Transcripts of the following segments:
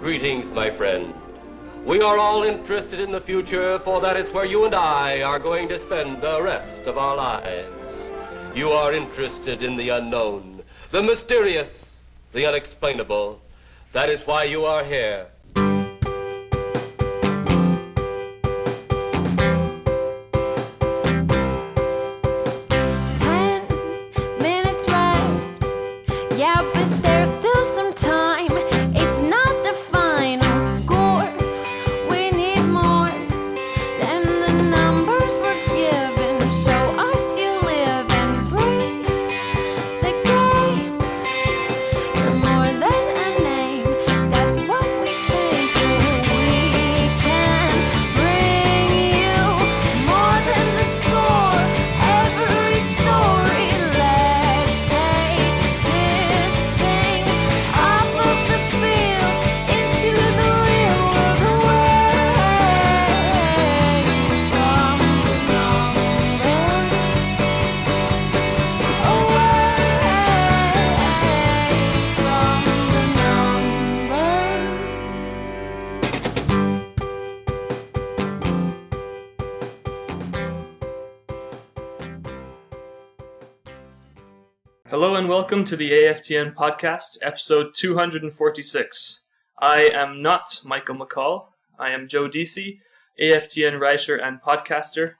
Greetings, my friend. We are all interested in the future, for that is where you and I are going to spend the rest of our lives. You are interested in the unknown, the mysterious, the unexplainable. That is why you are here. Hello and welcome to the AFTN podcast, episode 246. I am not Michael McCall. I am Joe Deasy, AFTN writer and podcaster.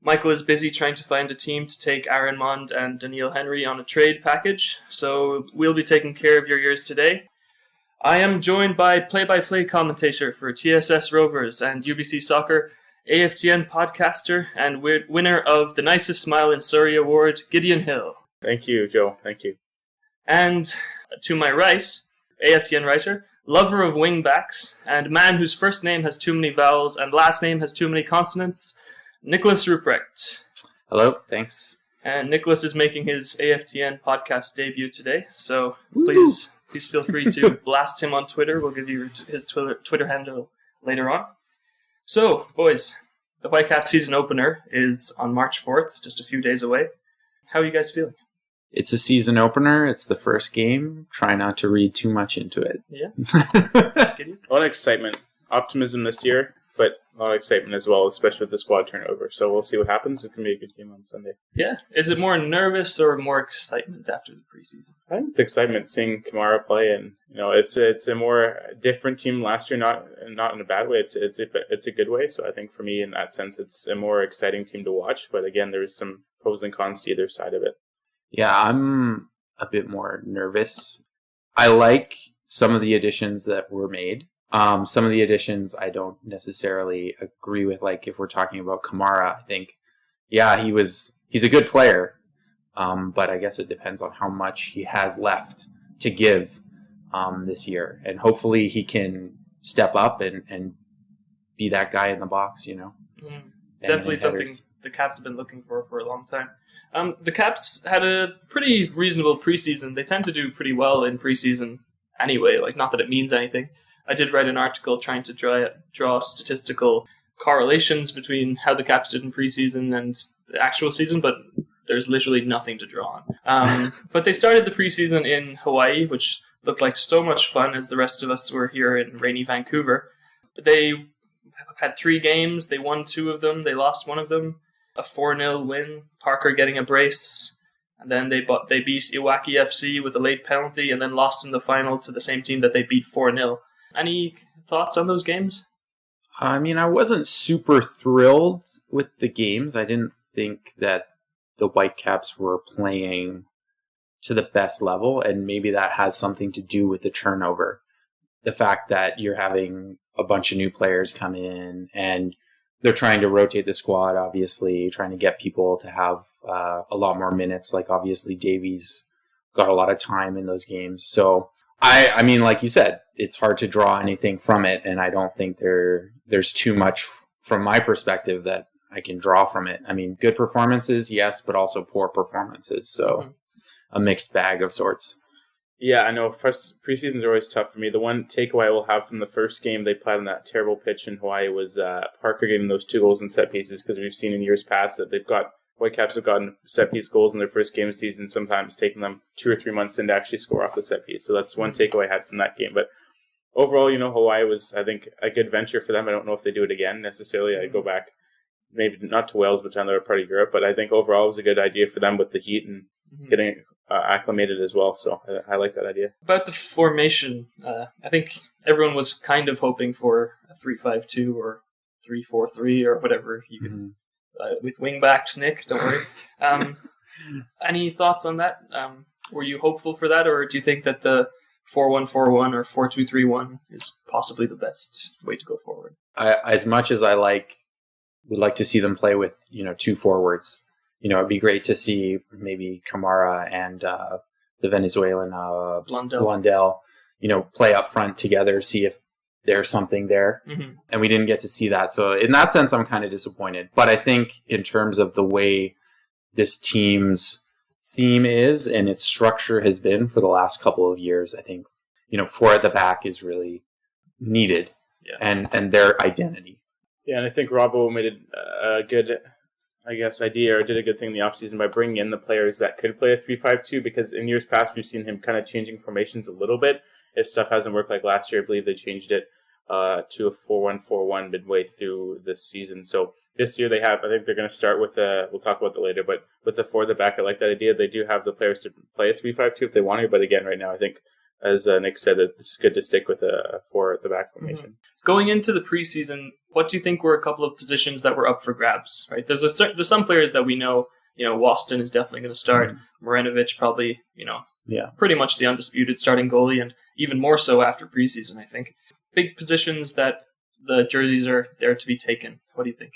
Michael is busy trying to find a team to take Aaron Mond and Daniil Henry on a trade package, so we'll be taking care of your ears today. I am joined by play-by-play commentator for TSS Rovers and UBC Soccer, AFTN podcaster, and winner of the Nicest Smile in Surrey Award, Gideon Hill. Thank you, Joe. Thank you. And to my right, AFTN writer, lover of wingbacks, and man whose first name has too many vowels and last name has too many consonants, Nicolaas Rupprecht. Hello, thanks. And Nicolaas is making his AFTN podcast debut today, so please feel free to blast him on Twitter. We'll give you his Twitter handle later on. So, boys, the Whitecaps season opener is on March 4th, just a few days away. How are you guys feeling? It's a season opener. It's the first game. Try not to read too much into it. Yeah. A lot of excitement. Optimism this year, but a lot of excitement as well, especially with the squad turnover. So we'll see what happens. It's going to be a good game on Sunday. Yeah. Is it more nervous or more excitement after the preseason? I think it's excitement seeing Kamara play, and it's a more different team last year. Not in a bad way. It's a good way. So I think for me, in that sense, it's a more exciting team to watch. But again, there's some pros and cons to either side of it. Yeah, I'm a bit more nervous. I like some of the additions that were made. Some of the additions I don't necessarily agree with. Like if we're talking about Kamara, I think, yeah, he's a good player. But I guess it depends on how much he has left to give this year. And hopefully he can step up and be that guy in the box, Definitely something the Caps have been looking for a long time. The Caps had a pretty reasonable preseason. They tend to do pretty well in preseason anyway, not that it means anything. I did write an article trying to draw statistical correlations between how the Caps did in preseason and the actual season, but there's literally nothing to draw on. But they started the preseason in Hawaii, which looked like so much fun as the rest of us were here in rainy Vancouver. They had 3 games. They won 2 of them. They lost 1 of them. A 4-0 win, Parker getting a brace, and then they beat Iwaki FC with a late penalty, and then lost in the final to the same team that they beat 4-0. Any thoughts on those games? I mean, I wasn't super thrilled with the games. I didn't think that the Whitecaps were playing to the best level, and maybe that has something to do with the turnover. The fact that you're having a bunch of new players come in, and they're trying to rotate the squad, obviously, trying to get people to have a lot more minutes. Like, obviously, Davies got a lot of time in those games. So, I mean, like you said, it's hard to draw anything from it, and I don't think there's too much from my perspective that I can draw from it. I mean, good performances, yes, but also poor performances. So, a mixed bag of sorts. Yeah, I know. Preseasons are always tough for me. The one takeaway I will have from the first game they played on that terrible pitch in Hawaii was Parker getting those 2 goals in set pieces, because we've seen in years past that Whitecaps have gotten set piece goals in their first game of the season, sometimes taking them 2 or 3 months in to actually score off the set piece. So that's one takeaway I had from that game. But overall, Hawaii was, I think, a good venture for them. I don't know if they do it again necessarily. I go back, maybe not to Wales, but to another part of Europe. But I think overall it was a good idea for them with the heat and getting acclimated as well. So I like that idea. About the formation, I think everyone was kind of hoping for a 3-5-2 or 3-4-3 or whatever you could, with wing backs, Nick, don't worry. Any thoughts on that? Were you hopeful for that, or do you think that the 4-1-4-1 or 4-2-3-1 is possibly the best way to go forward? As much as would like to see them play with, 2 forwards. It'd be great to see maybe Kamara and the Venezuelan Blundell, play up front together, see if there's something there. And we didn't get to see that. So in that sense, I'm kind of disappointed. But I think in terms of the way this team's theme is and its structure has been for the last couple of years, I think, 4 at the back is really needed and their identity. Yeah, and I think Robbo made a good, idea or did a good thing in the offseason by bringing in the players that could play a 3-5-2, because in years past we've seen him kind of changing formations a little bit. If stuff hasn't worked like last year, I believe they changed it to a 4-1-4-1 midway through this season. So this year I think they're going to start with we'll talk about that later, but with the 4 at the back, I like that idea. They do have the players to play a 3-5-2 if they want to, but again, right now I think, as Nick said, it's good to stick with a 4 at the back formation. Going into the preseason, what do you think were a couple of positions that were up for grabs? Right, there's some players that we know. Waston is definitely going to start. Marinovic probably, pretty much the undisputed starting goalie, and even more so after preseason, I think. Big positions that the jerseys are there to be taken. What do you think?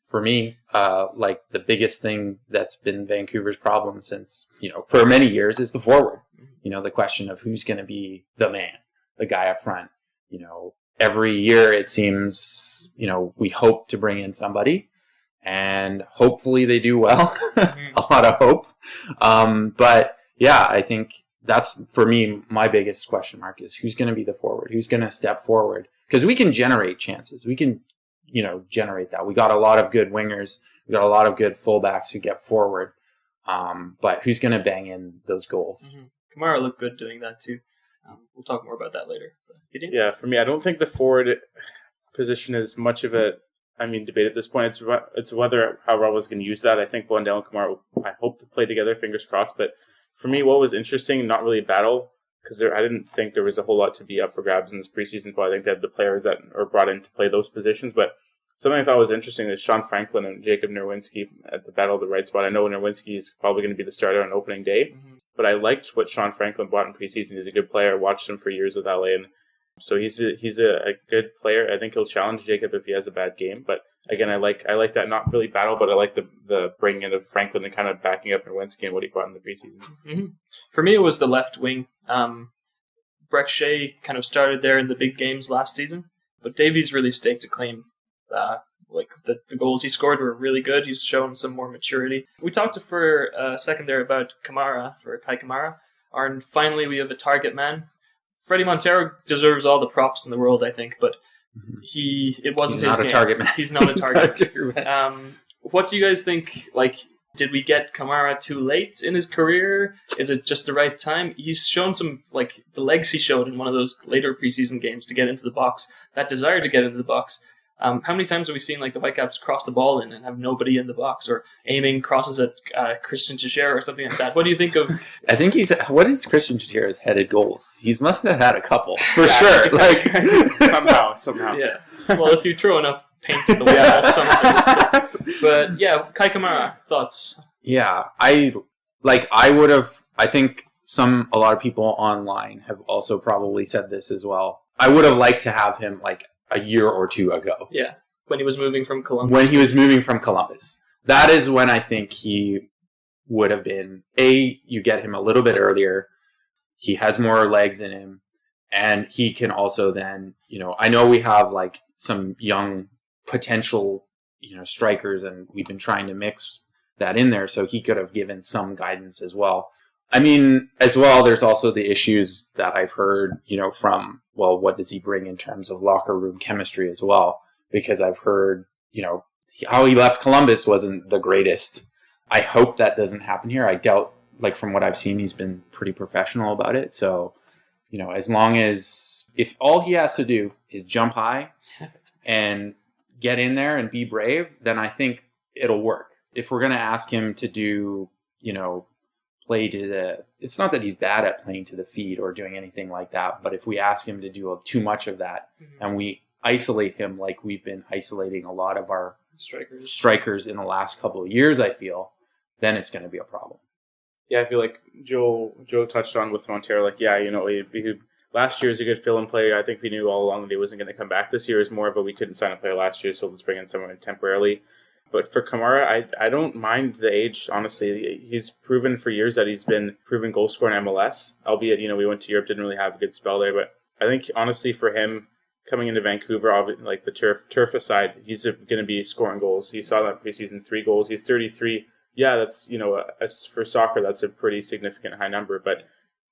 For me, the biggest thing that's been Vancouver's problem since, for many years is the forward. The question of who's going to be the man, the guy up front. Every year it seems, we hope to bring in somebody and hopefully they do well. A lot of hope. But yeah, I think that's, for me, my biggest question mark is who's going to be the forward? Who's going to step forward? Because we can generate chances. We can, generate that. We got a lot of good wingers. We got a lot of good fullbacks who get forward. But who's going to bang in those goals? Kamara looked good doing that too. We'll talk more about that later. Yeah, for me, I don't think the forward position is much of a debate at this point. It's whether how Robbo's going to use that. I think Blundell and Kamara, I hope to play together, fingers crossed. But for me, what was interesting, not really a battle, because I didn't think there was a whole lot to be up for grabs in this preseason. But I think they had the players that are brought in to play those positions. But something I thought was interesting is Sean Franklin and Jacob Nerwinski at the battle of the right spot. I know Nerwinski is probably going to be the starter on opening day, but I liked what Sean Franklin brought in preseason. He's a good player. I watched him for years with LA, and so he's a good player. I think he'll challenge Jacob if he has a bad game. But again, I like that not really battle, but I like the bringing in of Franklin and kind of backing up Nerwinski and what he brought in the preseason. For me, it was the left wing. Breck Shea kind of started there in the big games last season, but Davies really staked a claim. The goals he scored were really good. He's shown some more maturity. We talked for a second there about Kai Kamara, and finally we have a target man. Freddie Montero deserves all the props in the world, I think, but it wasn't his game. He's not a target man. He's not a target. What do you guys think? Did we get Kamara too late in his career? Is it just the right time? He's shown some, the legs he showed in one of those later preseason games to get into the box, that desire to get into the box. How many times have we seen the Whitecaps cross the ball in and have nobody in the box, or aiming crosses at Christian Teixeira or something like that? What do you think of? I think what is Christian Teixeira's headed goals? He must have had a couple for sure. Somehow. Yeah. Well, if you throw enough paint at the wall, something. But yeah, Kai Kamara, thoughts? Yeah, I would have. I think a lot of people online have also probably said this as well. I would have liked to have him a year or two ago. Yeah, when he was moving from Columbus. That is when I think he would have been, you get him a little bit earlier, he has more legs in him, and he can also then, I know we have some young potential, strikers, and we've been trying to mix that in there, so he could have given some guidance as well. As well, there's also the issues that I've heard, from, what does he bring in terms of locker room chemistry as well? Because I've heard, how he left Columbus wasn't the greatest. I hope that doesn't happen here. I doubt, from what I've seen, he's been pretty professional about it. So, as long as if all he has to do is jump high and get in there and be brave, then I think it'll work. If we're going to ask him to do, play to the... It's not that he's bad at playing to the feet or doing anything like that, but if we ask him to do too much of that and we isolate him like we've been isolating a lot of our strikers in the last couple of years, I feel, then it's going to be a problem. Yeah, I feel like Joe touched on with Montreal, he last year was a good fill-in player. I think we knew all along that he wasn't going to come back this year. It was more of we couldn't sign a player last year, so let's bring in someone temporarily. But for Kamara, I don't mind the age, honestly. He's proven for years that he's been proven goal scorer in MLS, albeit, we went to Europe, didn't really have a good spell there. But I think, honestly, for him, coming into Vancouver, like the turf aside, he's going to be scoring goals. You saw that preseason, 3 goals. He's 33. Yeah, that's, for soccer, that's a pretty significant high number. But,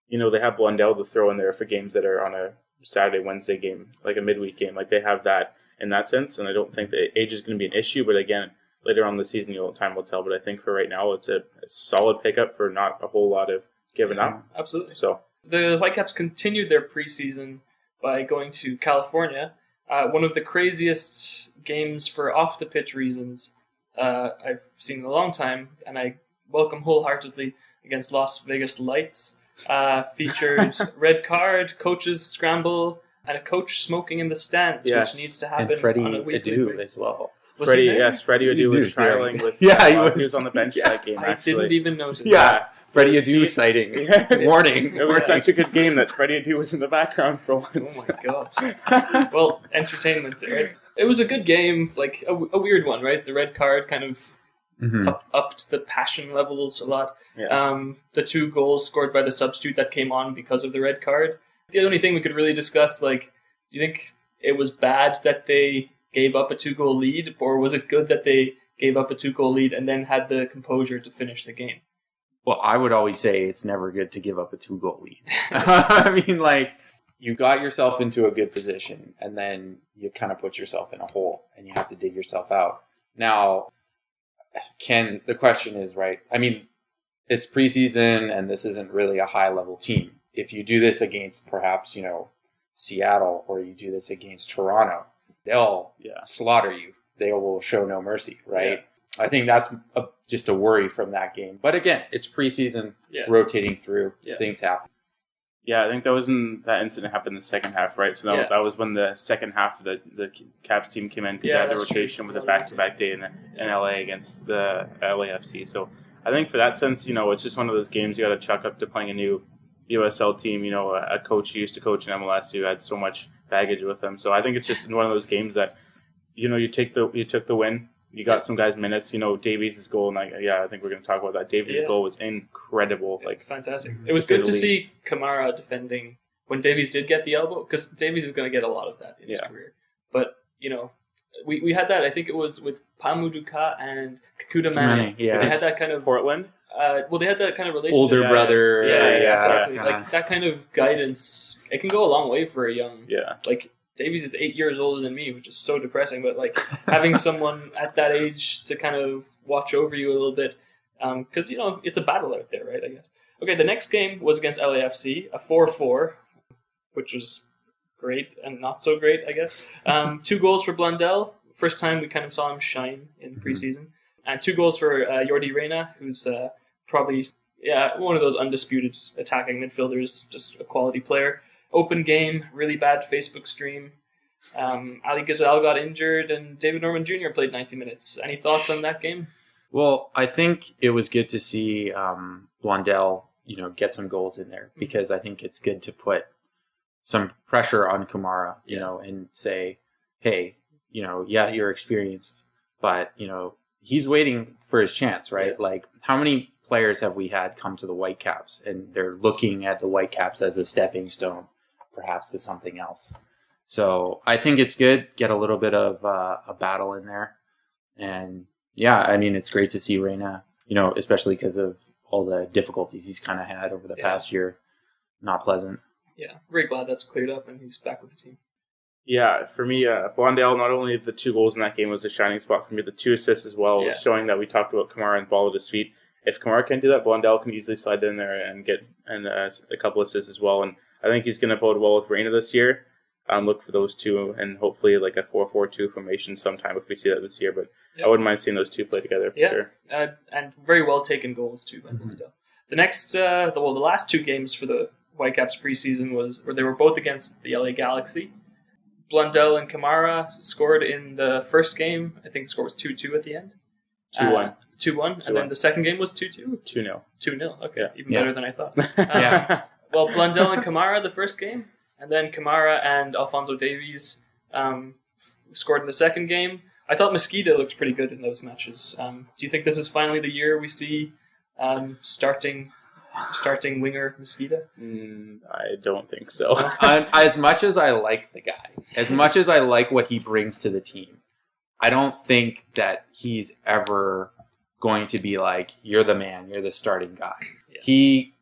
they have Blundell to throw in there for games that are on a Saturday, Wednesday game, like a midweek game. Like, they have that in that sense. And I don't think the age is going to be an issue. But again, later on in the season, time will tell. But I think for right now, it's a solid pickup for not a whole lot of giving up. Absolutely. So the Whitecaps continued their preseason by going to California. One of the craziest games for off-the-pitch reasons I've seen in a long time, and I welcome wholeheartedly, against Las Vegas Lights. Featured red card, coaches scramble, and a coach smoking in the stands, which needs to happen and Freddie on a weekly Adu as well. Freddie Adu was trialing with. He was on the bench that game. Actually. I didn't even notice. Yeah, Freddie Adu sighting. Yes. Warning. It was such a good game that Freddie Adu was in the background for once. Oh my god. Well, entertainment, right? It was a good game, like a weird one, right? The red card kind of upped the passion levels a lot. Yeah. The 2 goals scored by the substitute that came on because of the red card. The only thing we could really discuss, do you think it was bad that they gave up a 2-goal lead, or was it good that they gave up a 2-goal lead and then had the composure to finish the game? Well, I would always say it's never good to give up a 2-goal lead. I mean, you got yourself into a good position, and then you kind of put yourself in a hole, and you have to dig yourself out. Now, the question is, right, I mean, it's preseason, and this isn't really a high-level team. If you do this against perhaps, Seattle, or you do this against Toronto, they'll slaughter you. They will show no mercy, right? Yeah. I think that's just a worry from that game. But again, it's preseason, rotating through, things happen. Yeah, I think that incident happened in the second half, right? So that was when the second half of the Caps team came in, because they had the rotation with a back-to-back day in LA against the LAFC. So I think for that sense, it's just one of those games you got to chalk up to playing a new USL team, a coach who used to coach in MLS who had so much baggage with them. So I think it's just one of those games that, you took the win. You got some guys minutes. Davies' goal, and I think we're going to talk about that. Davies' goal was incredible. Fantastic. It was good to see Kamara defending when Davies did get the elbow, because Davies is going to get a lot of that in his career. But, we had that, I think it was with Pamuduka and Kakuta Mane. Yeah. They had that kind of... Portland? They had that kind of relationship. Older brother. Yeah, exactly. That kind of guidance, it can go a long way for a young... Yeah. Davies is 8 years older than me, which is so depressing, but having someone at that age to kind of watch over you a little bit, because, it's a battle out there, right, I guess. Okay, the next game was against LAFC, a 4-4, which was great and not so great, I guess. 2 goals for Blundell. First time we kind of saw him shine in preseason. And 2 goals for Jordi Reyna, who's probably one of those undisputed attacking midfielders, just a quality player. Open game, really bad Facebook stream. Ali Gazal got injured, and David Norman Jr. played 90 minutes. Any thoughts on that game? Well, I think it was good to see Blundell, get some goals in there, because I think it's good to put some pressure on Kamara, and say, hey, you're experienced, but, he's waiting for his chance, right? Yeah. How many players have we had come to the Whitecaps, and they're looking at the Whitecaps as a stepping stone, perhaps, to something else? So I think it's good. Get a little bit of a battle in there. And it's great to see Reyna, especially because of all the difficulties he's kind of had over the past year. Not pleasant. Yeah, very glad that's cleared up and he's back with the team. Yeah, for me, Blondell, not only the 2 goals in that game was a shining spot for me, the 2 assists as well, showing that we talked about Kamara and ball at his feet. If Kamara can do that, Blondell can easily slide in there and get a couple assists as well. And I think he's going to bode well with Reyna this year. look for those two, and hopefully like a 4-4-2 formation sometime if we see that this year. But I wouldn't mind seeing those two play together for sure. And very well taken goals too by Blundell. The next, the last two games for the Whitecaps preseason where they were both against the LA Galaxy. Blundell and Kamara scored in the first game. I think the score was 2-2 at the end. 2-1. 2-1, and then the second game was 2-2? 2-0. 2-0, okay. Even better than I thought. Well, Blundell and Kamara the first game, and then Kamara and Alphonso Davies scored in the second game. I thought Mosqueda looked pretty good in those matches. Do you think this is finally the year we see starting winger Mosqueda? I don't think so. As much as I like the guy, as much as I like what he brings to the team, I don't think that he's ever going to be like, you're the man, you're the starting guy. Yeah. He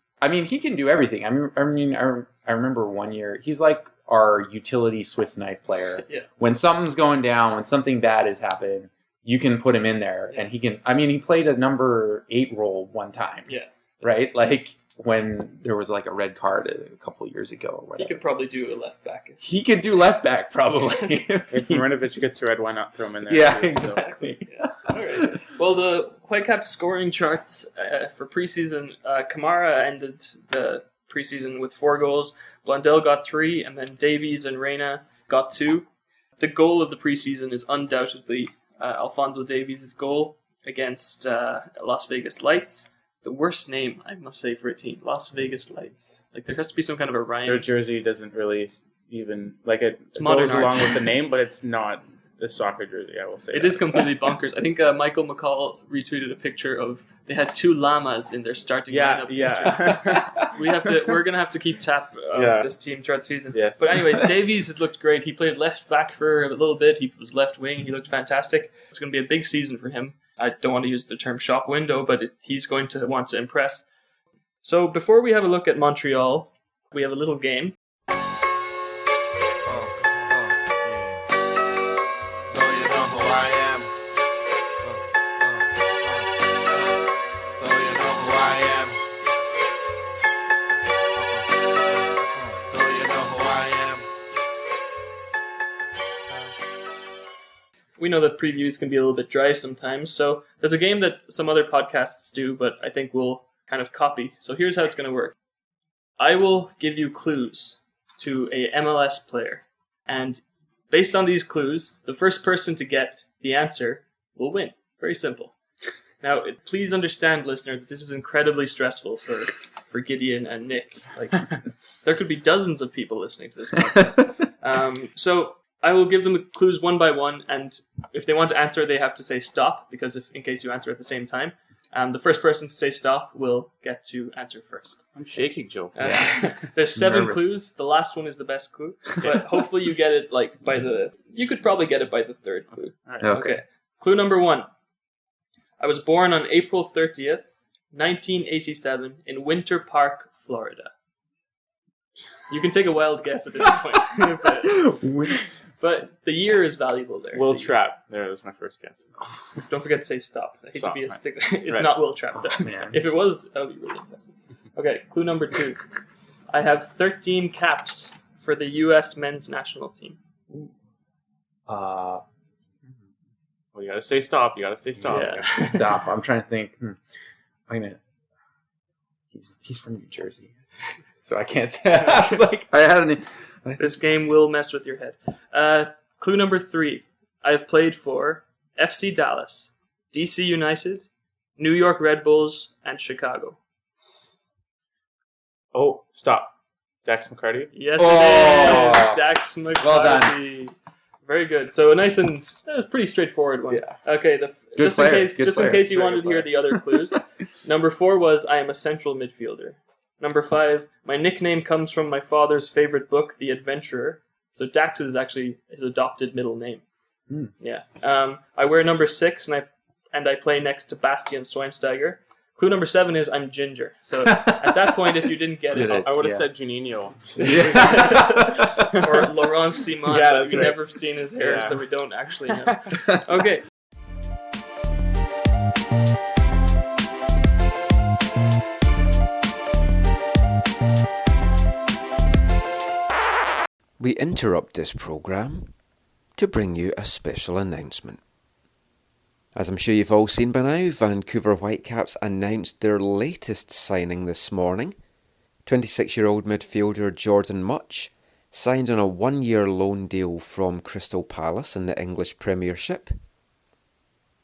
can do everything. I remember one year, he's like our utility Swiss knife player. Yeah. When something's going down, when something bad has happened, you can put him in there, and he can. I mean, he played a number 8 role one time. Yeah. Right, like when there was like a red card a couple of years ago or whatever. He could probably do a left back. He could do left back probably. If Marinovic gets red, why not throw him in there? Yeah, exactly. So. Yeah. All right. Well, the Whitecaps scoring charts for preseason, Kamara ended the preseason with 4 goals. Blundell got 3, and then Davies and Reyna got 2. The goal of the preseason is undoubtedly Alphonso Davies' goal against Las Vegas Lights. The worst name, I must say, for a team, Las Vegas Lights. Like, there has to be some kind of a rhyme. Their jersey doesn't really even, like, it modern goes art. along with the name, but it's not a soccer jersey, I will say. It is completely bonkers. I think Michael McCall retweeted a picture of, they had 2 llamas in their starting lineup. Picture. We're going to have to keep tap of this team throughout the season. Yes. But anyway, Davies has looked great. He played left back for a little bit. He was left wing. He looked fantastic. It's going to be a big season for him. I don't want to use the term shop window, but he's going to want to impress. So before we have a look at Montreal, we have a little game. We know that previews can be a little bit dry sometimes, so there's a game that some other podcasts do, but I think we'll kind of copy. So here's how it's going to work. I will give you clues to a MLS player, and based on these clues, the first person to get the answer will win. Very simple. Now, please understand, listener, that this is incredibly stressful for Gideon and Nick. Like, there could be dozens of people listening to this podcast. So I will give them clues one by one, and if they want to answer, they have to say stop, because in case you answer at the same time, the first person to say stop will get to answer first. I'm shaking, Joe. There's 7 nervous. clues. The last one is the best clue, but hopefully you get it you could probably get it by the 3rd clue. All right. Okay. Clue number 1. I was born on April 30th, 1987 in Winter Park, Florida. You can take a wild guess at this point. But the year is valuable there. Will Trapp. There was my first guess. Don't forget to say stop. I hate Stop, to be a right. stick. It's Right. not Will Trapp, though. man. If it was, that would be really impressive. Okay, clue number 2. I have 13 caps for the U.S. men's national team. Well, you gotta say stop. You gotta say stop. Yeah. Stop. I'm trying to think. He's from New Jersey, so I can't say. I was like, I had an. This game will mess with your head. Clue number 3. I have played for FC Dallas, DC United, New York Red Bulls, and Chicago. Oh, stop. Dax McCarty. Yes, Oh. it is. Dax McCarty. Well done. Very good. So a nice and pretty straightforward one. Yeah. Okay. Good Just player. in Good player. case you Very wanted good to hear player. the other clues. Number 4 was I am a central midfielder. Number 5, my nickname comes from my father's favorite book, The Adventurer. So Dax is actually his adopted middle name. Yeah. I wear number 6 and I play next to Bastian Schweinsteiger. Clue number 7 is I'm ginger. So at that point, if you didn't get it, I would have Yeah. said Juninho. or Laurent Simon, Yeah, but that's we've right. never seen his hair, Yeah. so we don't actually know. Okay. We interrupt this programme to bring you a special announcement. As I'm sure you've all seen by now, Vancouver Whitecaps announced their latest signing this morning. 26-year-old midfielder Jordon Mutch signed on a 1-year loan deal from Crystal Palace in the English Premiership.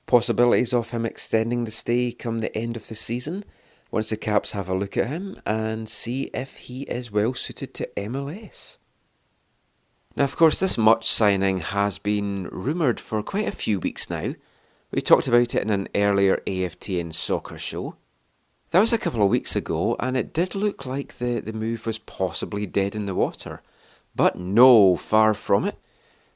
Possibilities of him extending the stay come the end of the season, once the Caps have a look at him and see if he is well suited to MLS. Now, of course, this Mutch signing has been rumoured for quite a few weeks now. We talked about it in an earlier AFTN Soccer Show. That was a couple of weeks ago, and it did look like the move was possibly dead in the water. But no, far from it.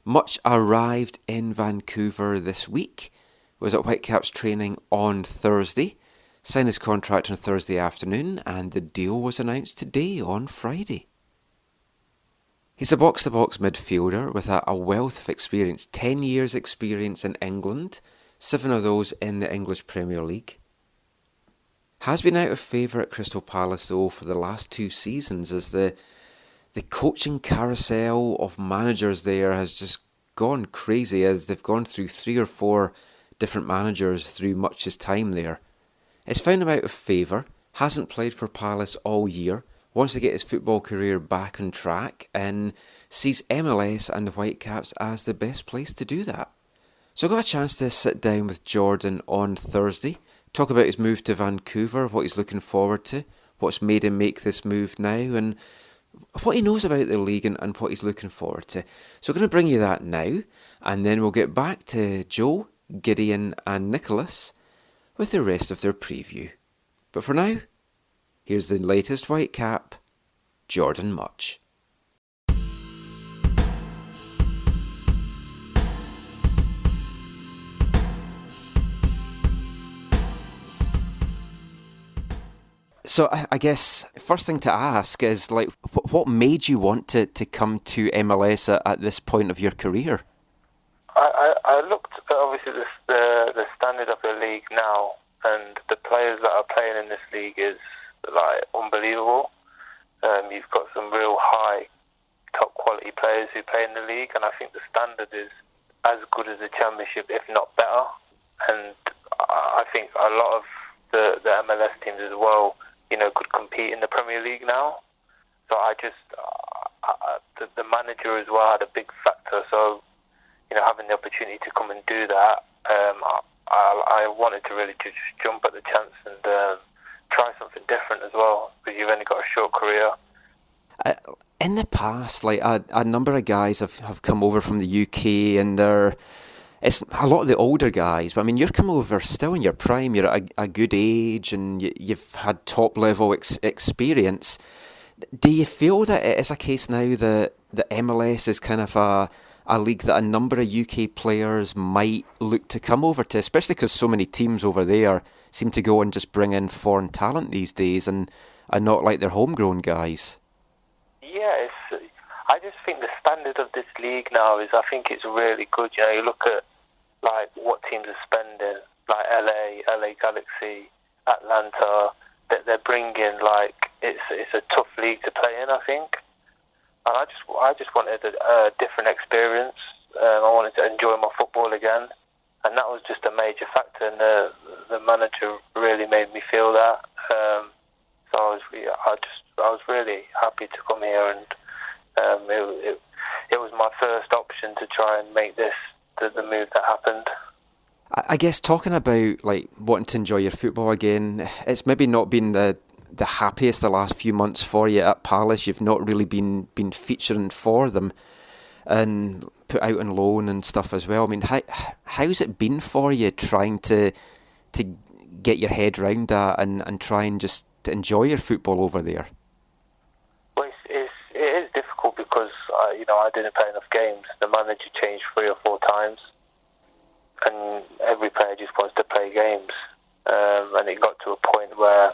Mutch arrived in Vancouver this week, was at Whitecaps training on Thursday, signed his contract on Thursday afternoon, and the deal was announced today on Friday. He's a box-to-box midfielder with a wealth of experience, 10 years experience in England, 7 of those in the English Premier League. Has been out of favour at Crystal Palace though for the last 2 seasons, as the coaching carousel of managers there has just gone crazy, as they've gone through 3 or 4 different managers through Mutch's time there. It's found him out of favour, hasn't played for Palace all year, wants to get his football career back on track, and sees MLS and the Whitecaps as the best place to do that. So I got a chance to sit down with Jordon on Thursday, talk about his move to Vancouver, what he's looking forward to, what's made him make this move now, and what he knows about the league and what he's looking forward to. So I'm going to bring you that now, and then we'll get back to Joe, Gideon and Nicolaas with the rest of their preview. But for now, here's the latest Whitecap, Jordon Mutch. So I guess first thing to ask is, like, what made you want to come to MLS at this point of your career? I looked at obviously the standard of the league now, and the players that are playing in this league is like unbelievable. You've got some real high, top quality players who play in the league, and I think the standard is as good as the Championship, if not better. And I think a lot of the MLS teams as well, could compete in the Premier League now. So the manager as well had a big factor. So, having the opportunity to come and do that, I wanted to really just jump at the chance and try something different as well, because you've only got a short career. In the past, like a number of guys have come over from the UK, and it's a lot of the older guys, but I mean, you're come over still in your prime, you're at a good age, and you've had top-level experience. Do you feel that it is a case now that the MLS is kind of a league that a number of UK players might look to come over to, especially because so many teams over there seem to go and just bring in foreign talent these days and not like their homegrown guys? Yeah, I just think the standard of this league now is, I think it's really good. You look at like what teams are spending, like LA Galaxy, Atlanta, that they're bringing, like it's a tough league to play in, I think. And I just wanted a different experience. I wanted to enjoy my football again, and that was just a major factor. And the manager really made me feel that. So I was really happy to come here, and it was my first option to try and make this the move that happened. I guess talking about like wanting to enjoy your football again, it's maybe not been the happiest the last few months for you at Palace. You've not really been featuring for them and put out on loan and stuff as well. I mean, how's it been for you trying to get your head round that and try and just to enjoy your football over there? Well, it is difficult because I didn't play enough games. The manager changed 3 or 4 times, and every player just wants to play games. And it got to a point where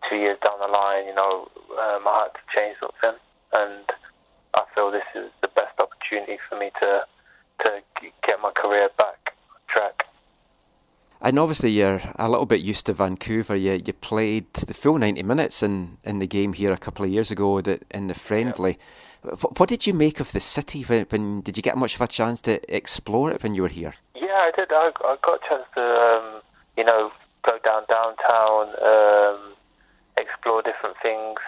2 years down the line, I had to change something, and I feel this is the best opportunity for me to get my career back on track. And obviously you're a little bit used to Vancouver. You played the full 90 minutes in the game here a couple of years ago in the friendly. Yeah. What did you make of the city? When did you get much of a chance to explore it when you were here? Yeah, I did. I got a chance to, go downtown, explore different things.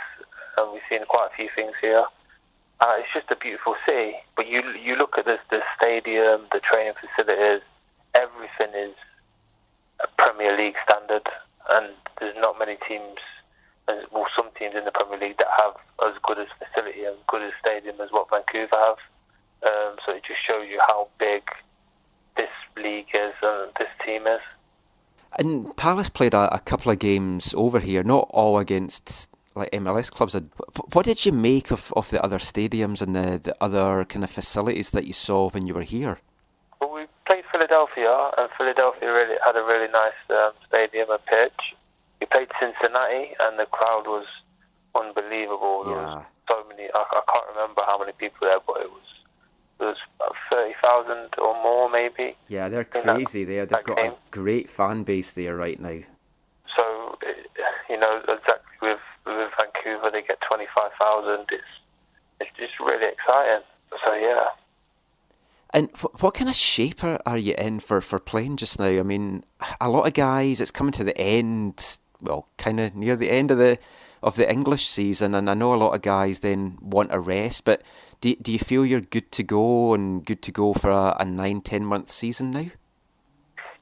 We've seen quite a few things here. It's just a beautiful city. But you look at the stadium, the training facilities, everything is a Premier League standard, and there's not many teams, well, some teams in the Premier League that have as good as facility and good as stadium as what Vancouver have. So it just shows you how big this league is and this team is. And Palace played a couple of games over here, not all against like MLS clubs. What did you make of the other stadiums and the other kind of facilities that you saw when you were here? Well, we played Philadelphia, and Philadelphia really had a really nice stadium and pitch. We played Cincinnati, and the crowd was unbelievable. There was so many. I can't remember how many people there, but it was about 30,000 or more, maybe. Yeah, they're crazy there. They've got a great fan base there right now. So, exactly with Vancouver, they get 25,000. It's just really exciting. So, yeah. And what kind of shape are you in for playing just now? I mean, a lot of guys, it's coming to the end, well, kind of near the end of the English season, and I know a lot of guys then want a rest, but do you feel you're good to go and good to go for a 9-10 month season now?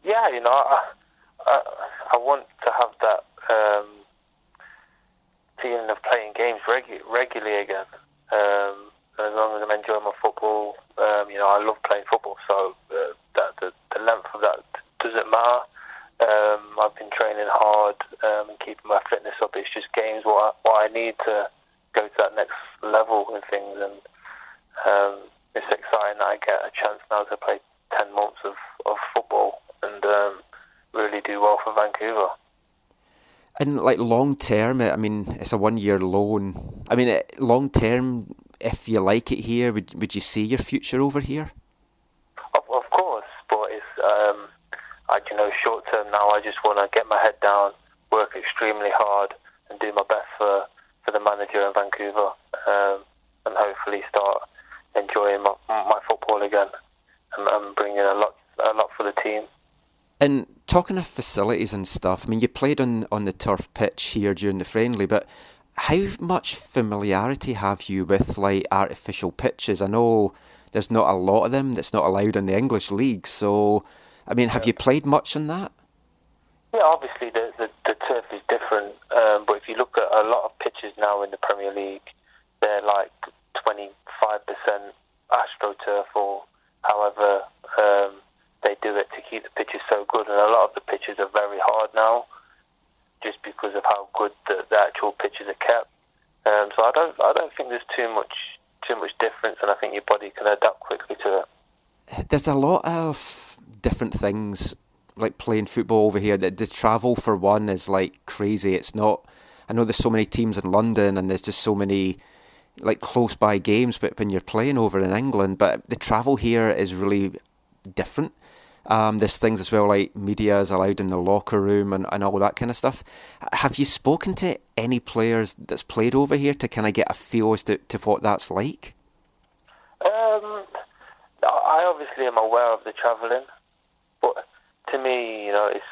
Yeah, I want to have that feeling of playing games regularly again. As long as I'm enjoying my football, I love playing football, so the length of that doesn't matter. I've been training hard and keeping my fitness up. It's just games what I need to go to that next level and things, and it's exciting that I get a chance now to play 10 months of football and really do well for Vancouver. And like long term, I mean, it's a 1-year loan. I mean, long term, if you like it here, would you see your future over here? Of course, but it's short term now. I just want to get my head down, work extremely hard, and do my best for the manager in Vancouver, and hopefully start enjoying my football again and bringing a lot for the team. And talking of facilities and stuff, I mean, you played on the turf pitch here during the friendly, but how much familiarity have you with like artificial pitches? I know there's not a lot of them that's not allowed in the English league, so I mean, have you played much on that? Yeah, obviously the turf is different, but if you look at a lot of pitches now in the Premier League, they're like 25% AstroTurf or however they do it to keep the pitches so good, and a lot of the pitches are very hard now, just because of how good the actual pitches are kept. So I don't think there's too much difference, and I think your body can adapt quickly to it. There's a lot of different things like playing football over here. The travel for one is like crazy. It's not. I know there's so many teams in London, and there's just so many like close by games. But when you're playing over in England, but the travel here is really different. There's things as well like media is allowed in the locker room and all that kind of stuff. Have you spoken to any players that's played over here to kind of get a feel as to what that's like? I obviously am aware of the travelling, but to me, it's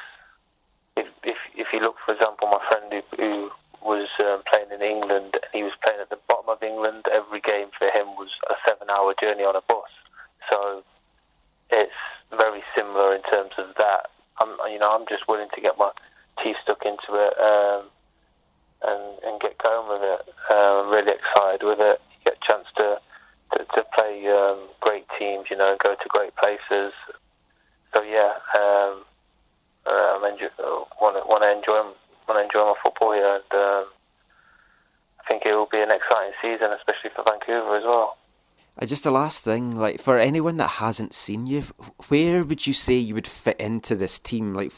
if you look, for example, my friend who was playing in England, and he was playing at the bottom of England. Every game for him was a 7-hour journey on a bus. So it's very similar in terms of that. I'm just willing to get my teeth stuck into it and get going with it. I'm really excited with it. You get a chance to play great teams, go to great places. So yeah, I want to enjoy my football here, and I think it will be an exciting season, especially for Vancouver as well. Just the last thing, like for anyone that hasn't seen you, where would you say you would fit into this team? Like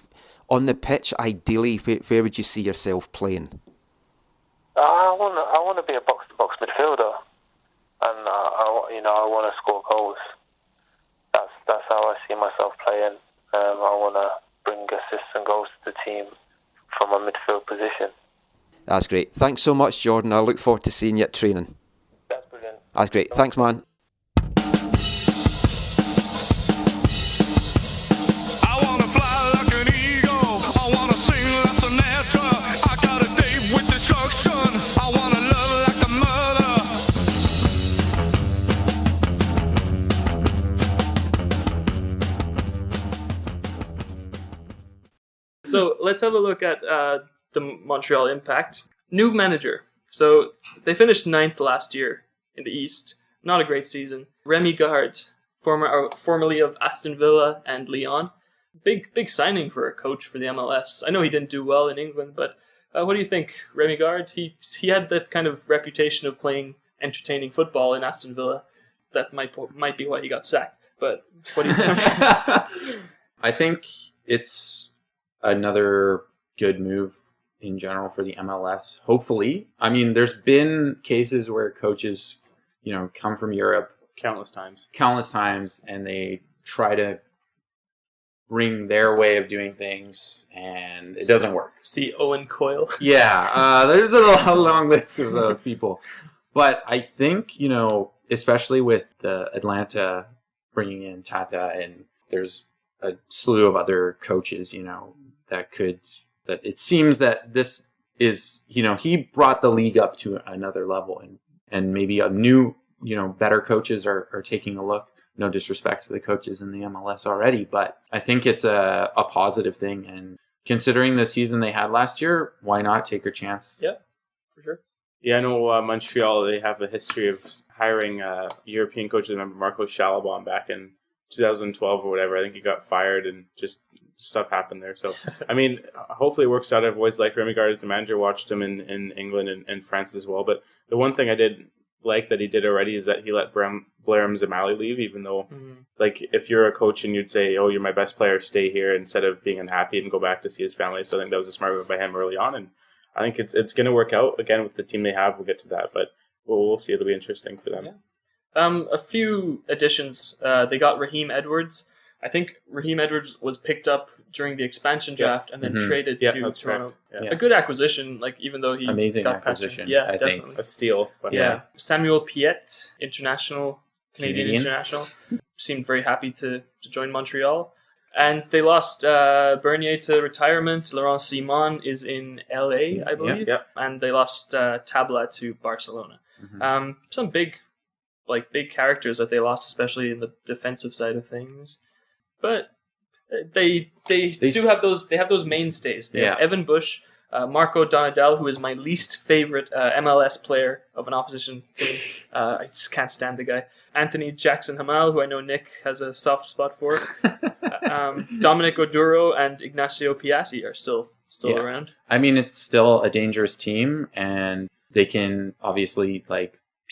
on the pitch, ideally, where would you see yourself playing? I want to be a box-to-box midfielder, and I want to score goals. That's how I see myself playing. I want to bring assists and goals to the team from a midfield position. That's great. Thanks so much, Jordan. I look forward to seeing you at training. That's brilliant. That's great. Thanks, man. So let's have a look at the Montreal Impact. New manager. So they finished 9th last year in the East. Not a great season. Rémi Gard, formerly of Aston Villa and Lyon. Big signing for a coach for the MLS. I know he didn't do well in England, but what do you think, Rémi Gard? He had that kind of reputation of playing entertaining football in Aston Villa. That might be why he got sacked. But what do you think? I think it's another good move in general for the MLS. Hopefully. I mean, there's been cases where coaches, come from Europe Countless times, and they try to bring their way of doing things, and it doesn't work. See Owen Coyle. Yeah, there's a long list of those people. But I think, especially with the Atlanta bringing in Tata, and there's a slew of other coaches, that it seems that this is, he brought the league up to another level, and maybe a new, better coaches are taking a look. No disrespect to the coaches in the MLS already, but I think it's a positive thing. And considering the season they had last year, why not take a chance? Yeah, for sure. Yeah, I know Montreal, they have a history of hiring European coaches. I remember Marco Schalabon back in 2012 or whatever. I think he got fired and just stuff happened there. So, I mean, hopefully it works out. I've always liked Rémi Gard as a manager, watched him in England and France as well. But the one thing I did like that he did already is that he let Blair Zamali leave, even though, if you're a coach and you'd say, oh, you're my best player, stay here, instead of being unhappy and go back to see his family. So I think that was a smart move by him early on. And I think it's going to work out. Again, with the team they have, we'll get to that. But we'll see. It'll be interesting for them. Yeah. A few additions. They got Raheem Edwards. I think Raheem Edwards was picked up during the expansion draft and then traded to Toronto. Yeah. A good acquisition, even though he amazing got acquisition. Yeah, I definitely. think a steal. But yeah. Samuel Piette, Canadian international, seemed very happy to join Montreal. And they lost Bernier to retirement. Laurent Simon is in LA, I believe. Yeah. And they lost Tabla to Barcelona. Some big characters that they lost, especially in the defensive side of things. But they still have those. They have those mainstays. They have Evan Bush, Marco Donadel, who is my least favorite MLS player of an opposition team. I just can't stand the guy. Anthony Jackson Hamal, who I know Nick has a soft spot for. Dominic Oduro and Ignacio Piazzi are still around. I mean, it's still a dangerous team, and they can obviously,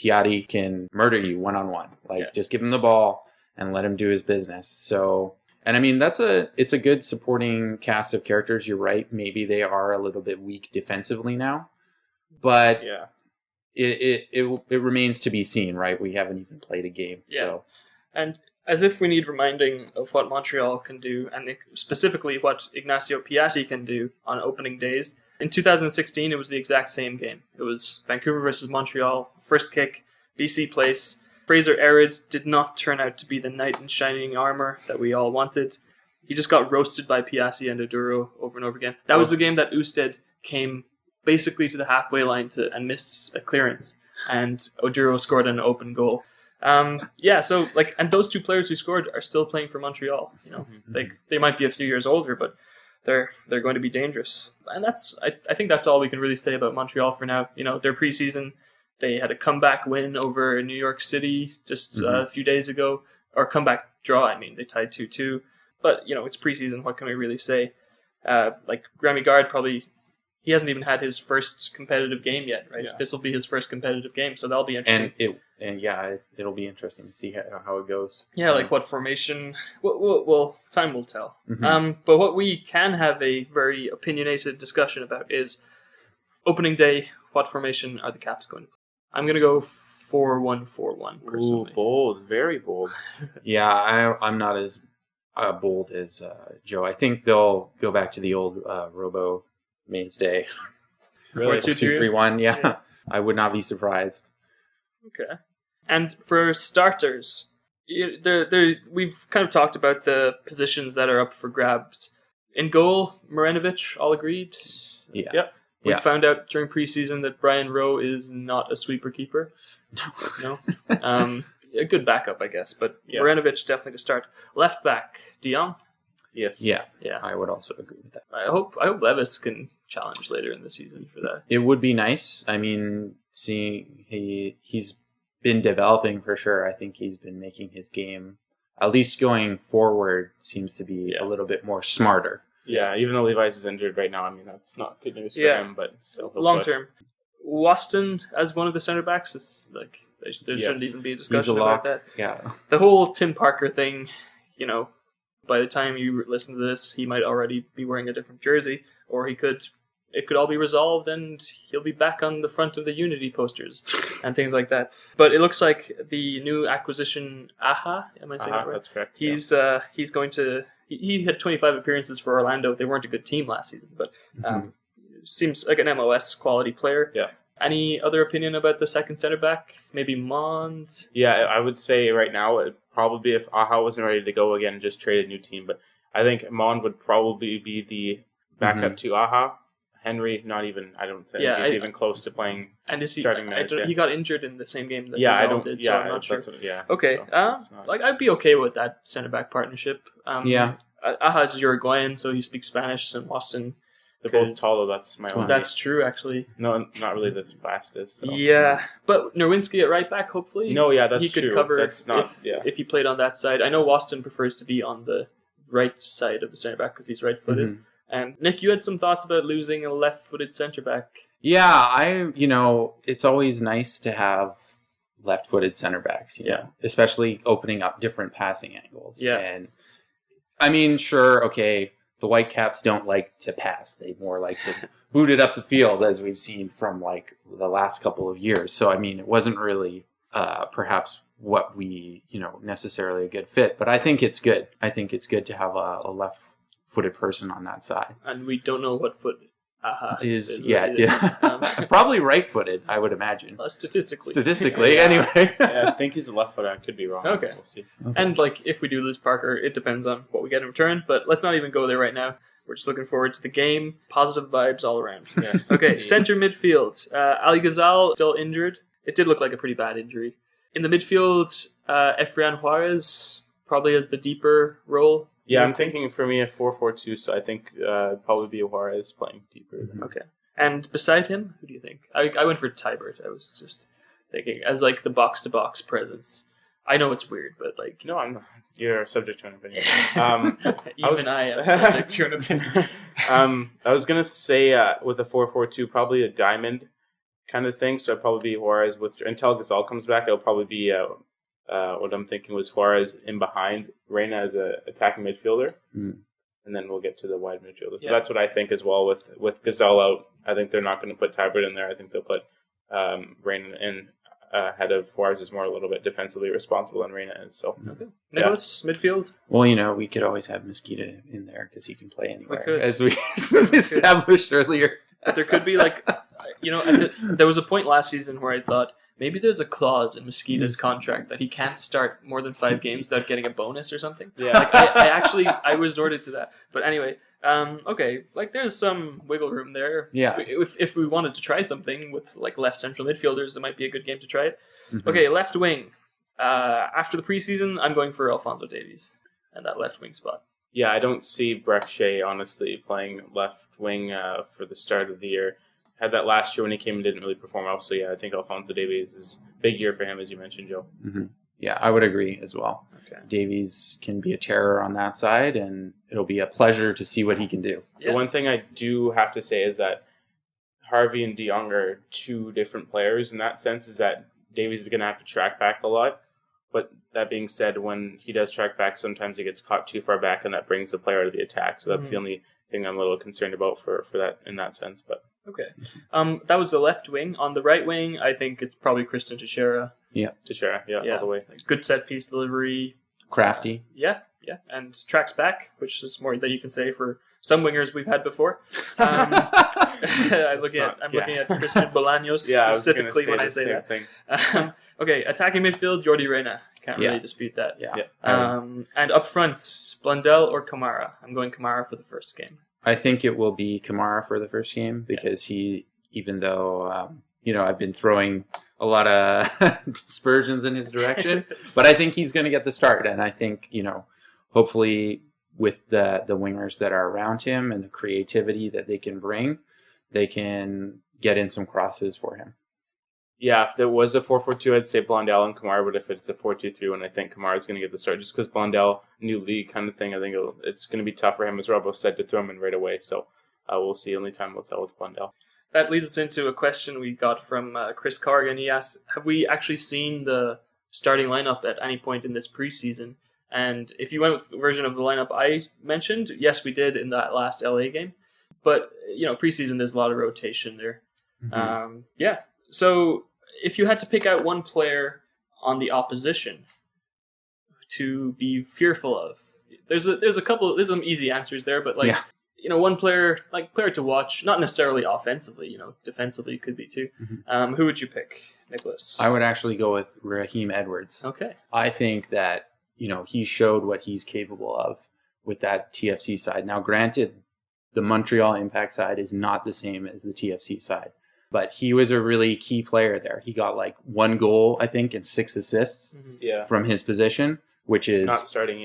Piatti can murder you one-on-one. Just give him the ball and let him do his business. So, and I mean, it's a good supporting cast of characters. You're right. Maybe they are a little bit weak defensively now, but it remains to be seen, right? We haven't even played a game. Yeah. So. And as if we need reminding of what Montreal can do, and specifically what Ignacio Piazzi can do on opening days. In 2016, it was the exact same game. It was Vancouver versus Montreal, first kick, BC Place. Fraser Arid did not turn out to be the knight in shining armor that we all wanted. He just got roasted by Piazzi and Oduro over and over again. That was the game that Usted came basically to the halfway line and missed a clearance, and Oduro scored an open goal. And those two players who scored are still playing for Montreal. They might be a few years older, but they're going to be dangerous. And I think that's all we can really say about Montreal for now. Their preseason, they had a comeback win over New York City just a few days ago, or comeback draw. I mean, they tied 2-2. But it's preseason. What can we really say? Rémi Gard probably. He hasn't even had his first competitive game yet, right? Yeah. This will be his first competitive game, so that'll be interesting. It'll be interesting to see how it goes. Yeah, what formation? Well, time will tell. But what we can have a very opinionated discussion about is opening day. What formation are the Caps going to play? I'm going to go 4-1-4-1 personally. Ooh, bold, very bold. Yeah, I'm not as bold as Joe. I think they'll go back to the old Robo mainstay. Really? 4-2-3-1, yeah. I would not be surprised. Okay. And for starters, we've kind of talked about the positions that are up for grabs. In goal, Marinovic, all agreed? Yeah. Yep. We found out during preseason that Brian Rowe is not a sweeper keeper. No. A good backup, I guess, but Marinovic definitely to start. Left back, De Jong? Yes. Yeah. Yeah. I would also agree with that. I hope Levis can challenge later in the season for that. It would be nice. I mean, seeing he's been developing for sure. I think he's been making his game, at least going forward, seems to be a little bit more smarter. Yeah, even though Levi's is injured right now, I mean, that's not good news for him, but still. Long term. Waston as one of the center backs, is like there shouldn't even be a discussion about that. Yeah. The whole Tim Parker thing, by the time you listen to this, he might already be wearing a different jersey, or it could all be resolved and he'll be back on the front of the Unity posters and things like that. But it looks like the new acquisition, Aha, am I saying that right? That's correct. He's going to. He had 25 appearances for Orlando. They weren't a good team last season, but seems like an MLS quality player. Yeah. Any other opinion about the second center back? Maybe Mond? Yeah, I would say right now it'd probably be if Aha wasn't ready to go again, just trade a new team. But I think Mond would probably be the backup to Aha. Henry, not even. I don't think he's even close to playing. And is he? Starting minutes, he got injured in the same game that I don't. did. Yeah, so I'm not sure. Okay, I'd be okay with that center back partnership. Aha's Uruguayan, so he speaks Spanish, and Waston. They're both tall, though. That's my own. That's true, actually. No, not really the fastest. So. Yeah, but Nowinski at right back, hopefully. No, yeah, that's he could true. cover that's not. if he played on that side. I know Waston prefers to be on the right side of the center back because he's right-footed. Mm-hmm. And Nick, you had some thoughts about losing a left-footed center back. Yeah, it's always nice to have left-footed center backs, you know, especially opening up different passing angles. Yeah. And I mean, sure, okay, the Whitecaps don't like to pass. They more like to boot it up the field, as we've seen from like the last couple of years. So, I mean, it wasn't really perhaps what we, necessarily a good fit, but I think it's good. I think it's good to have a left-footed person on that side. And we don't know what foot is probably right-footed, I would imagine. Statistically, anyway. Yeah, I think he's a left-footer. I could be wrong. Okay. We'll see. And if we do lose Parker, it depends on what we get in return. But let's not even go there right now. We're just looking forward to the game. Positive vibes all around. Yes. Okay, center midfield. Ali Ghazal still injured. It did look like a pretty bad injury. In the midfield, Efrain Juarez probably has the deeper role. Yeah, I'm thinking for me a 4-4-2, so I think probably be Juarez playing deeper. Mm-hmm. Okay. And beside him, who do you think? I went for Tybert. I was just thinking as the box-to-box presence. I know it's weird, but No, I'm not. You're subject to an opinion. I am subject to an opinion. I was going to say with a 4-4-2, probably a diamond kind of thing, so I'd probably be Juarez until Ghazal comes back, it'll probably be... what I'm thinking was Juarez in behind Reyna as an attacking midfielder, and then we'll get to the wide midfielder. Yeah. That's what I think as well. With Ghazal out, I think they're not going to put Tybert in there. I think they'll put Reyna in ahead of Juarez is more a little bit defensively responsible than Reyna is. So, Nicolaas, midfield. Well, we could always have Mosquito in there because he can play anywhere, as we we established earlier. But there could be there was a point last season where I thought, maybe there's a clause in Mosquito's contract that he can't start more than 5 games without getting a bonus or something. Yeah. I resorted to that. But anyway, okay, there's some wiggle room there. Yeah. If we wanted to try something with less central midfielders, it might be a good game to try it. Mm-hmm. Okay, left wing. After the preseason, I'm going for Alphonso Davies and that left wing spot. Yeah, I don't see Breck Shea, honestly, playing left wing for the start of the year. Had that last year when he came and didn't really perform well. So, I think Alphonso Davies is a big year for him, as you mentioned, Joe. Mm-hmm. Yeah, I would agree as well. Okay. Davies can be a terror on that side, and it'll be a pleasure to see what he can do. Yeah. The one thing I do have to say is that Harvey and De Jong are 2 different players in that sense, is that Davies is going to have to track back a lot. But that being said, when he does track back, sometimes he gets caught too far back, and that brings the player out of the attack. So that's the only thing I'm a little concerned about for that in that sense. But okay. That was the left wing. On the right wing, I think it's probably Christian Teixeira. Yeah. Teixeira, all the way. Good set piece delivery. Crafty. Yeah. Yeah, and tracks back, which is more that you can say for some wingers we've had before. I'm looking at Christian Bolaños specifically when I say that. Okay, attacking midfield, Jordi Reyna. Can't really dispute that. Yeah. And up front, Blundell or Kamara? I'm going Kamara for the first game. I think it will be Kamara for the first game because he, even though, I've been throwing a lot of dispersions in his direction, but I think he's going to get the start. And I think, hopefully with the wingers that are around him and the creativity that they can bring, they can get in some crosses for him. Yeah, if there was a 4-4-2, I'd say Blondell and Kamara, but if it's a 4-2-3, I think Kamara's going to get the start, just because Blondell, new league kind of thing, I think it's going to be tough for him, as Robbo said, to throw him in right away. So we'll see. Only time will tell with Blondell. That leads us into a question we got from Chris Corrigan. He asked, have we actually seen the starting lineup at any point in this preseason? And if you went with the version of the lineup I mentioned, yes, we did in that last LA game. But, preseason, there's a lot of rotation there. Mm-hmm. So if you had to pick out one player on the opposition to be fearful of, there's some easy answers there, but one player to watch, not necessarily offensively, defensively could be too. Mm-hmm. Who would you pick, Nicholas? I would actually go with Raheem Edwards. Okay. I think that, he showed what he's capable of with that TFC side. Now, granted, the Montreal Impact side is not the same as the TFC side, but he was a really key player there. He got 1 goal, I think, and 6 assists from his position, which is not starting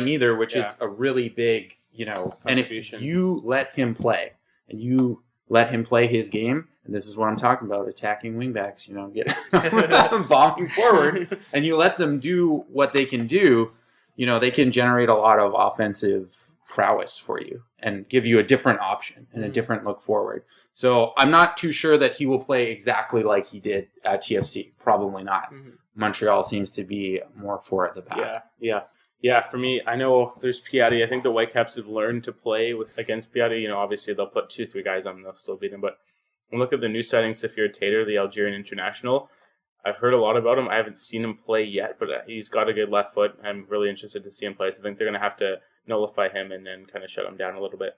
either, which is a really big, and if you let him play and you let him play his game, and this is what I'm talking about, attacking wingbacks, get bombing forward, and you let them do what they can do, they can generate a lot of offensive prowess for you and give you a different option and a different look forward. So I'm not too sure that he will play exactly like he did at TFC. Probably not. Mm-hmm. Montreal seems to be more 4 at the back. Yeah, for me, I know there's Piatti. I think the Whitecaps have learned to play against Piatti. Obviously they'll put 2-3 guys on him, they'll still beat him. But when look at the new signing, Safir Tater, the Algerian international. I've heard a lot about him. I haven't seen him play yet, but he's got a good left foot. I'm really interested to see him play. So I think they're going to have to nullify him and then kind of shut him down a little bit.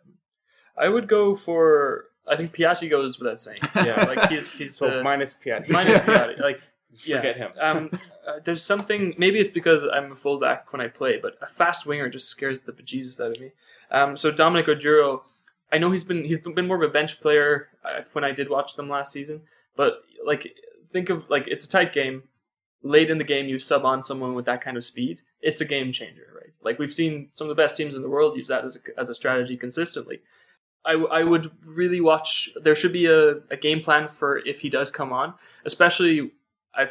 I would go for... I think Piatti goes without saying. Yeah, he's so minus Piatti. Minus Piatti. Forget him. There's something, maybe it's because I'm a fullback when I play, but a fast winger just scares the bejesus out of me. So Dominic Oduro, I know he's been more of a bench player when I did watch them last season, but think of it's a tight game. Late in the game, you sub on someone with that kind of speed. It's a game changer, right? We've seen some of the best teams in the world use that as a strategy consistently. I would really watch. There should be a game plan for if he does come on, especially.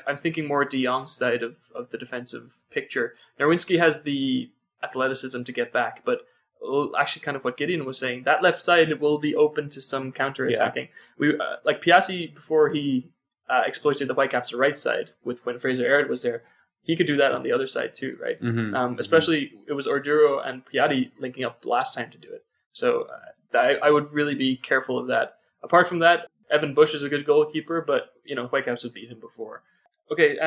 I'm thinking more De Jong's side of the defensive picture. Nerwinski has the athleticism to get back, but actually kind of what Gideon was saying, that left side will be open to some counter-attacking. We Piatti, before he exploited the Whitecaps' right side when Fraser Aird was there, he could do that on the other side too, right? Mm-hmm. Especially it was Oduro and Piatti linking up last time to do it. So I would really be careful of that. Apart from that, Evan Bush is a good goalkeeper, but Whitecaps have beat him before. Okay,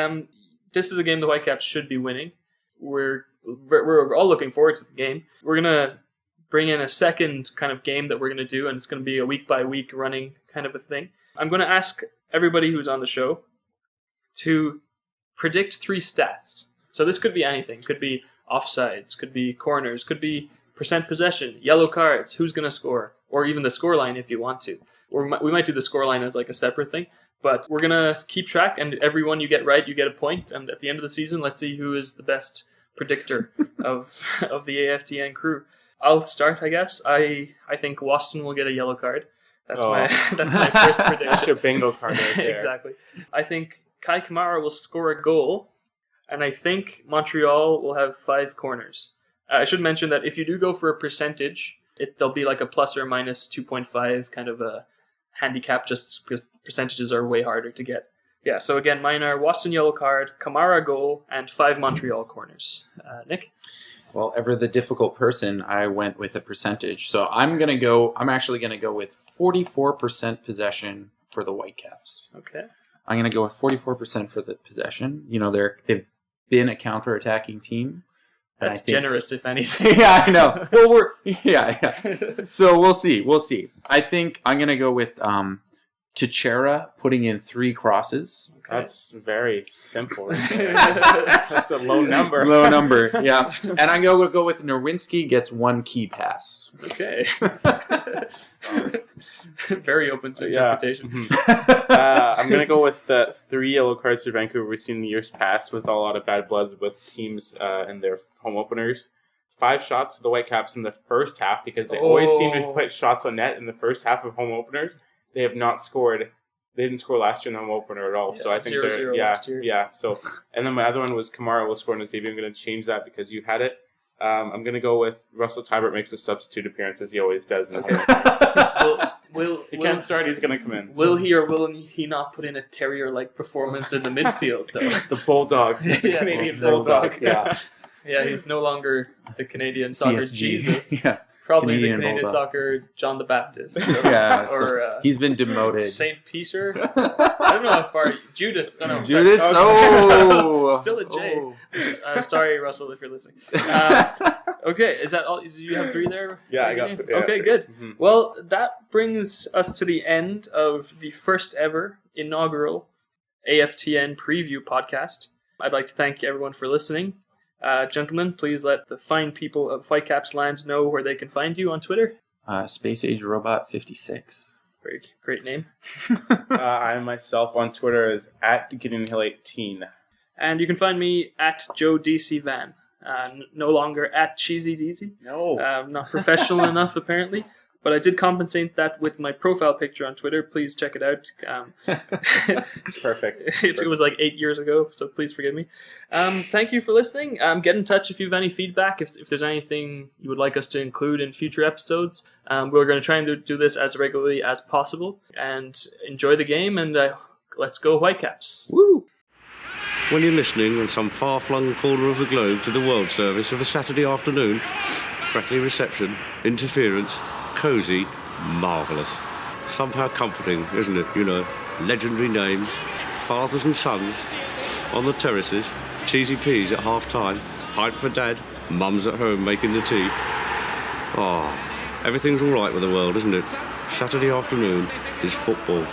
this is a game the Whitecaps should be winning. We're all looking forward to the game. We're gonna bring in a second kind of game that we're gonna do, and it's gonna be a week by week running kind of a thing. I'm gonna ask everybody who's on the show to predict 3 stats. So this could be anything. Could be offsides, could be corners, could be percent possession, yellow cards, who's gonna score, or even the scoreline if you want to. Or we might do the scoreline as a separate thing. But we're going to keep track, and every one you get right, you get a point. And at the end of the season, let's see who is the best predictor of the AFTN crew. I'll start, I guess. I think Waston will get a yellow card. That's my first prediction. That's your bingo card right there. Exactly. I think Kai Kamara will score a goal, and I think Montreal will have 5 corners. I should mention that if you do go for a percentage, there'll be a plus or minus 2.5 kind of a handicap, just because percentages are way harder to get. Yeah, so again, mine are Waston yellow card, Kamara goal, and 5 Montreal corners. Nick? Well, ever the difficult person, I went with a percentage. So I'm actually going to go with 44% possession for the Whitecaps. Okay. I'm going to go with 44% for the possession. They've been a counter-attacking team. That's generous, if anything. Yeah, I know. Well, yeah. So we'll see. I think I'm going to go with Teixeira putting in 3 crosses. Okay. That's very simple. Right? That's a low number. Low number, yeah. And I'm going to go with Nowinski gets 1 key pass. Okay. Very open to interpretation. I'm going to go with 3 yellow cards for Vancouver. We've seen in years past with a lot of bad blood with teams in their home openers. 5 shots to the Whitecaps in the first half because they always seem to put shots on net in the first half of home openers. They have not scored. They didn't score last year in the home opener at all. Yeah, so I think 0-0 last year. Yeah. So, and then my other one was Kamara will score in his debut. I'm going to change that because you had it. I'm going to go with Russell Tybert makes a substitute appearance as he always does. Okay. He can't start. He's going to come in. Will he or will he not put in a terrier-like performance in the midfield though? The bulldog, the Canadian bulldog. Yeah, he's no longer the Canadian soccer CSG. Jesus. Yeah. Probably Canadian the Canadian bulldog. soccer John the Baptist. Or he's been demoted. Saint Peter. I don't know how far. Judas. Oh, no, Judas. sorry. Oh, still a J. I'm sorry, Russell, if you're listening. Okay, is that all? Did you have 3 there? Yeah, I got 3. Yeah. Okay, good. Mm-hmm. Well, that brings us to the end of the first ever inaugural AFTN Preview podcast. I'd like to thank everyone for listening. Gentlemen, please let the fine people of Whitecaps land know where they can find you on Twitter. Space Age Robot 56. Very great name. I myself on Twitter is at Gideon Hill 18. And you can find me at Joe DC Van. No longer at Cheesy Deasy. No. Not professional enough, apparently. But I did compensate that with my profile picture on Twitter. Please check it out. It's perfect. It was like 8 years ago, so please forgive me. Thank you for listening. Get in touch if you have any feedback, if there's anything you would like us to include in future episodes. We're going to try and do this as regularly as possible. And enjoy the game, and let's go Whitecaps. Woo! When you're listening in some far-flung corner of the globe to the World Service of a Saturday afternoon, crackly reception, interference, cosy, marvellous. Somehow comforting, isn't it? You know, legendary names, fathers and sons on the terraces, cheesy peas at half-time, pint for dad, mum's at home making the tea. Oh, everything's all right with the world, isn't it? Saturday afternoon is football.